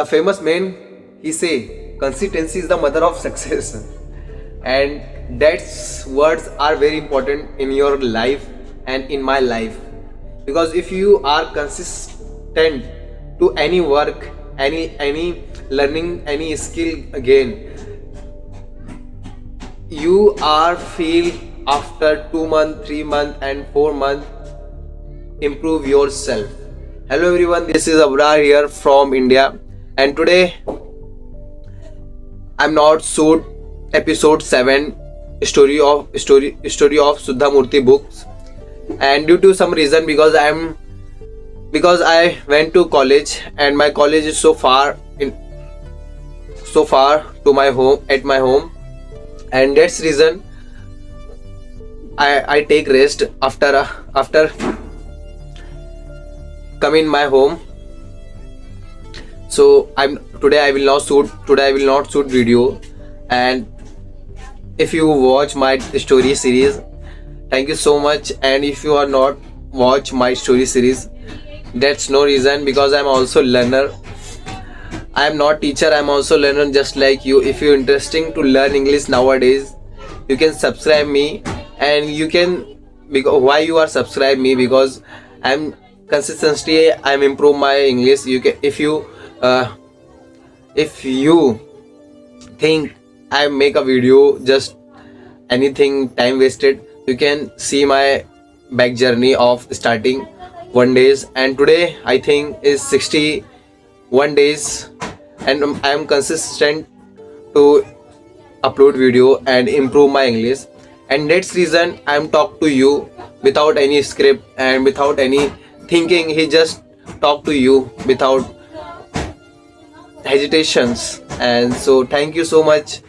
the famous man, he say consistency is the mother of success. And that's words are very important in your life and in my life, because if you are consistent to any work, any learning, any skill again, you are feel after 2 months, 3 months and 4 months improve yourself. Hello everyone, this is Abrar here from India, and today I'm not shoot episode 7 story of Suddha Murthy books, and due to some reason, because I went to college and my college is so far to my home, and that's reason I take rest after come in my home. So today I will not shoot video. And if you watch my story series, thank you so much. And if you are not watch my story series, that's no reason, because I'm also learner. I am not teacher, I'm also learner just like you. If you're interesting to learn English nowadays, you can subscribe me. And you can, because why you are subscribe me, because I'm consistently I'm improve my English. You can, if you think I make a video just anything time wasted, you can see my back journey of starting 1 days, and today I think is 61 days, and I am consistent to upload video and improve my English. And that's reason I am talk to you without any script and without any thinking. He just talk to you without hesitations. And so thank you so much